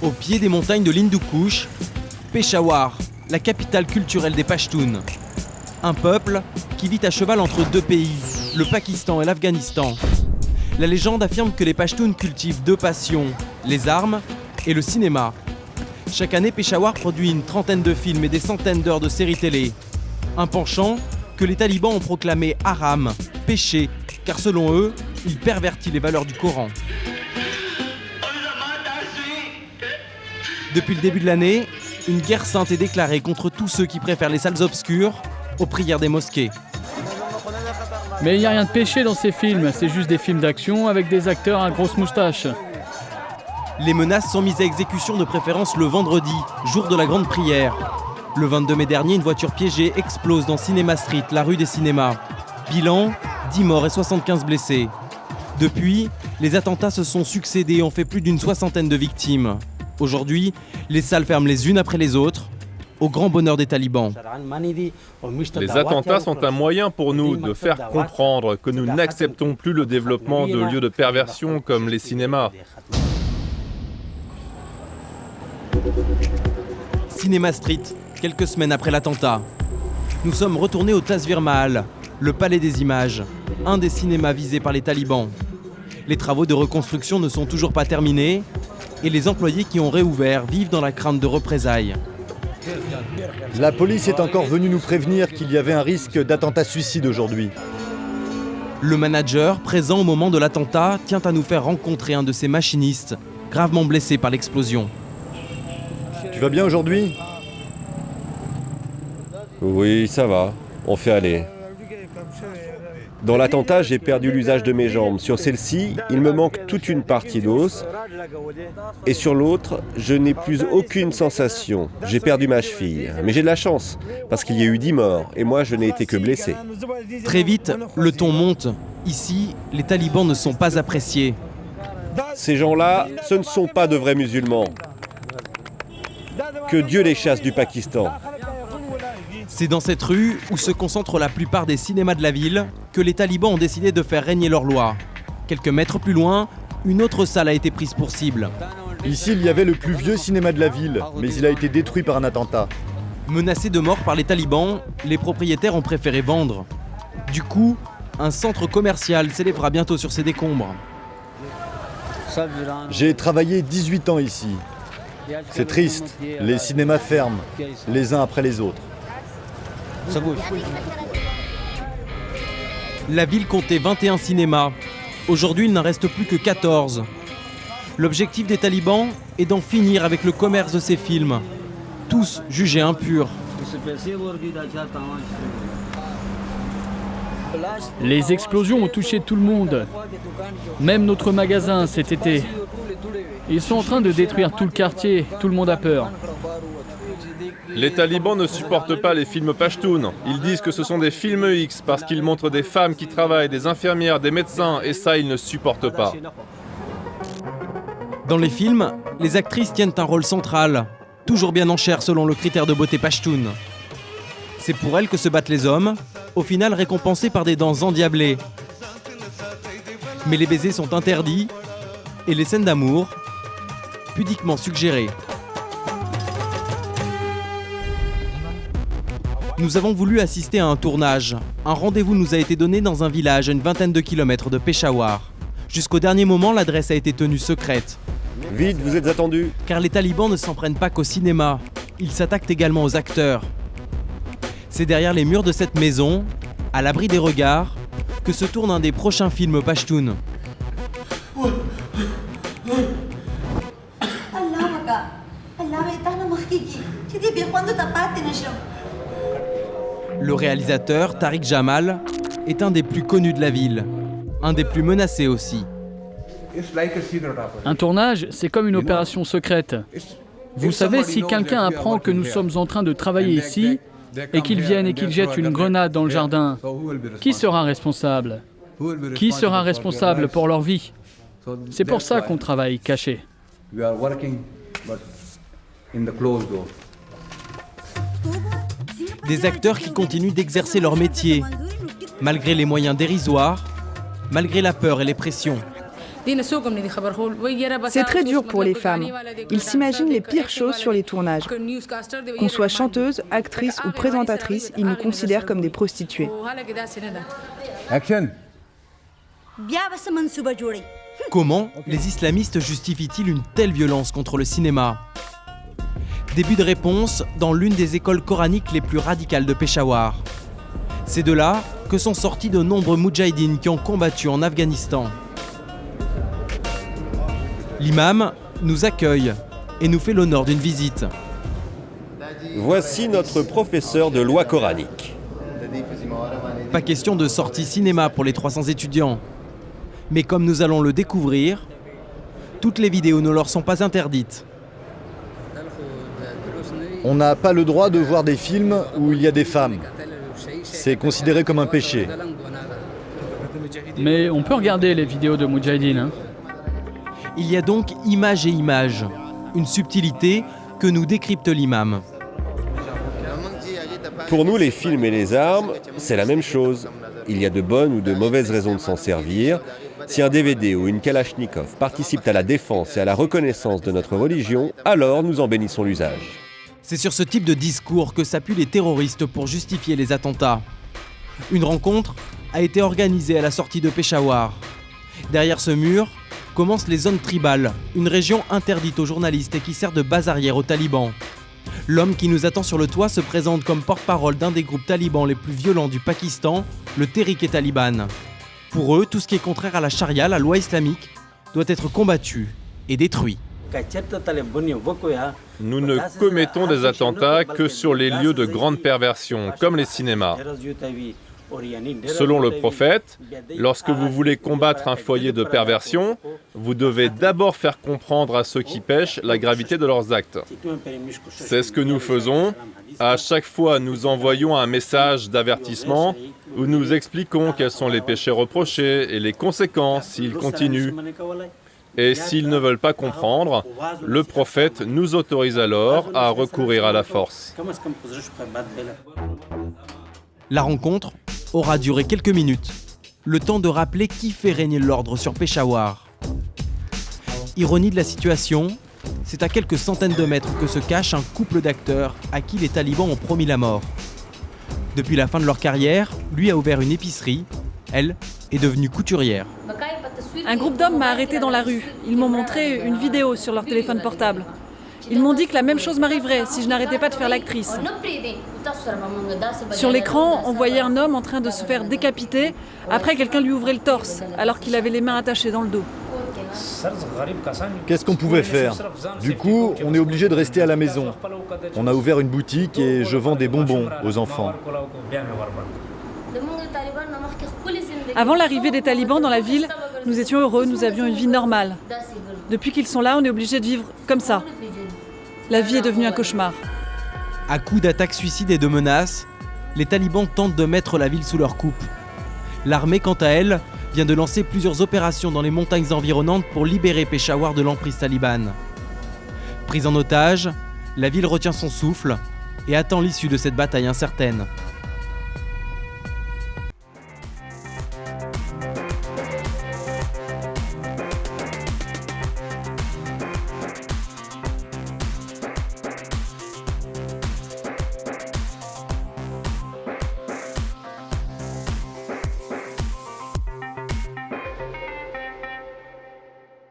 Au pied des montagnes de l'Hindu Kush, Peshawar, la capitale culturelle des Pashtuns. Un peuple qui vit à cheval entre deux pays, le Pakistan et l'Afghanistan. La légende affirme que les Pashtuns cultivent deux passions, les armes et le cinéma. Chaque année, Peshawar produit une trentaine de films et des centaines d'heures de séries télé. Un penchant que les talibans ont proclamé haram, péché, car selon eux, il pervertit les valeurs du Coran. Depuis le début de l'année, une guerre sainte est déclarée contre tous ceux qui préfèrent les salles obscures aux prières des mosquées. Mais il n'y a rien de péché dans ces films, c'est juste des films d'action avec des acteurs à grosses moustaches. Les menaces sont mises à exécution de préférence le vendredi, jour de la grande prière. Le 22 mai dernier, une voiture piégée explose dans Cinema Street, la rue des cinémas. Bilan, 10 morts et 75 blessés. Depuis, les attentats se sont succédés et ont fait plus d'une soixantaine de victimes. Aujourd'hui, les salles ferment les unes après les autres, au grand bonheur des talibans. Les attentats sont un moyen pour nous de faire comprendre que nous n'acceptons plus le développement de lieux de perversion comme les cinémas. Cinema Street, quelques semaines après l'attentat. Nous sommes retournés au Tasvir Mahal, le palais des images, un des cinémas visés par les talibans. Les travaux de reconstruction ne sont toujours pas terminés et les employés qui ont réouvert vivent dans la crainte de représailles. La police est encore venue nous prévenir qu'il y avait un risque d'attentat-suicide aujourd'hui. Le manager, présent au moment de l'attentat, tient à nous faire rencontrer un de ses machinistes, gravement blessé par l'explosion. Tu vas bien aujourd'hui ? Oui, ça va. On fait aller. Dans l'attentat, j'ai perdu l'usage de mes jambes. Sur celle-ci, il me manque toute une partie d'os. Et sur l'autre, je n'ai plus aucune sensation. J'ai perdu ma cheville. Mais j'ai de la chance, parce qu'il y a eu 10 morts, et moi, je n'ai été que blessé. Très vite, le ton monte. Ici, les talibans ne sont pas appréciés. Ces gens-là, ce ne sont pas de vrais musulmans. Que Dieu les chasse du Pakistan. C'est dans cette rue, où se concentrent la plupart des cinémas de la ville, que les talibans ont décidé de faire régner leur loi. Quelques mètres plus loin, une autre salle a été prise pour cible. Ici, il y avait le plus vieux cinéma de la ville, mais il a été détruit par un attentat. Menacés de mort par les talibans, les propriétaires ont préféré vendre. Du coup, un centre commercial s'élèvera bientôt sur ces décombres. J'ai travaillé 18 ans ici. C'est triste, les cinémas ferment, les uns après les autres. La ville comptait 21 cinémas. Aujourd'hui, il n'en reste plus que 14. L'objectif des talibans est d'en finir avec le commerce de ces films, tous jugés impurs. Les explosions ont touché tout le monde, même notre magasin cet été. Ils sont en train de détruire tout le quartier, tout le monde a peur. Les talibans ne supportent pas les films pashtuns. Ils disent que ce sont des films X parce qu'ils montrent des femmes qui travaillent, des infirmières, des médecins, et ça, ils ne supportent pas. Dans les films, les actrices tiennent un rôle central, toujours bien en chair selon le critère de beauté pashtun. C'est pour elles que se battent les hommes, au final récompensés par des danses endiablées. Mais les baisers sont interdits et les scènes d'amour, pudiquement suggérées. Nous avons voulu assister à un tournage. Un rendez-vous nous a été donné dans un village à une vingtaine de kilomètres de Peshawar. Jusqu'au dernier moment, l'adresse a été tenue secrète. Vite, vous êtes attendus. Car les talibans ne s'en prennent pas qu'au cinéma. Ils s'attaquent également aux acteurs. C'est derrière les murs de cette maison, à l'abri des regards, que se tourne un des prochains films pashtuns. Le réalisateur, Tariq Jamal, est un des plus connus de la ville, un des plus menacés aussi. Un tournage, c'est comme une opération secrète. Vous savez, si quelqu'un apprend que nous sommes en train de travailler ici, et qu'ils viennent et qu'ils jettent une grenade dans le jardin, qui sera responsable ? Qui sera responsable pour leur vie ? C'est pour ça qu'on travaille caché. Des acteurs qui continuent d'exercer leur métier, malgré les moyens dérisoires, malgré la peur et les pressions. C'est très dur pour les femmes. Ils s'imaginent les pires choses sur les tournages. Qu'on soit chanteuse, actrice ou présentatrice, ils nous considèrent comme des prostituées. Action. Comment les islamistes justifient-ils une telle violence contre le cinéma ? Début de réponse dans l'une des écoles coraniques les plus radicales de Peshawar. C'est de là que sont sortis de nombreux moudjahidines qui ont combattu en Afghanistan. L'imam nous accueille et nous fait l'honneur d'une visite. Voici notre professeur de loi coranique. Pas question de sortie cinéma pour les 300 étudiants. Mais comme nous allons le découvrir, toutes les vidéos ne leur sont pas interdites. On n'a pas le droit de voir des films où il y a des femmes. C'est considéré comme un péché. Mais on peut regarder les vidéos de Moudjahidine. Hein. Il y a donc image et image, une subtilité que nous décrypte l'imam. Pour nous, les films et les armes, c'est la même chose. Il y a de bonnes ou de mauvaises raisons de s'en servir. Si un DVD ou une Kalachnikov participent à la défense et à la reconnaissance de notre religion, alors nous en bénissons l'usage. C'est sur ce type de discours que s'appuient les terroristes pour justifier les attentats. Une rencontre a été organisée à la sortie de Peshawar. Derrière ce mur commencent les zones tribales, une région interdite aux journalistes et qui sert de base arrière aux talibans. L'homme qui nous attend sur le toit se présente comme porte-parole d'un des groupes talibans les plus violents du Pakistan, le Tehrik-e-Taliban. Pour eux, tout ce qui est contraire à la charia, la loi islamique, doit être combattu et détruit. Nous ne commettons des attentats que sur les lieux de grande perversion, comme les cinémas. Selon le prophète, lorsque vous voulez combattre un foyer de perversion, vous devez d'abord faire comprendre à ceux qui pêchent la gravité de leurs actes. C'est ce que nous faisons. À chaque fois, nous envoyons un message d'avertissement où nous expliquons quels sont les péchés reprochés et les conséquences s'ils continuent. Et s'ils ne veulent pas comprendre, le prophète nous autorise alors à recourir à la force. La rencontre aura duré quelques minutes, le temps de rappeler qui fait régner l'ordre sur Peshawar. Ironie de la situation, c'est à quelques centaines de mètres que se cache un couple d'acteurs à qui les talibans ont promis la mort. Depuis la fin de leur carrière, lui a ouvert une épicerie, elle est devenue couturière. Un groupe d'hommes m'a arrêté dans la rue. Ils m'ont montré une vidéo sur leur téléphone portable. Ils m'ont dit que la même chose m'arriverait si je n'arrêtais pas de faire l'actrice. Sur l'écran, on voyait un homme en train de se faire décapiter. Après, quelqu'un lui ouvrait le torse, alors qu'il avait les mains attachées dans le dos. Qu'est-ce qu'on pouvait faire? Du coup, on est obligé de rester à la maison. On a ouvert une boutique et je vends des bonbons aux enfants. Avant l'arrivée des talibans dans la ville, nous étions heureux, nous avions une vie normale. Depuis qu'ils sont là, on est obligé de vivre comme ça. La vie est devenue un cauchemar. À coups d'attaques suicides et de menaces, les talibans tentent de mettre la ville sous leur coupe. L'armée, quant à elle, vient de lancer plusieurs opérations dans les montagnes environnantes pour libérer Peshawar de l'emprise talibane. Prise en otage, la ville retient son souffle et attend l'issue de cette bataille incertaine.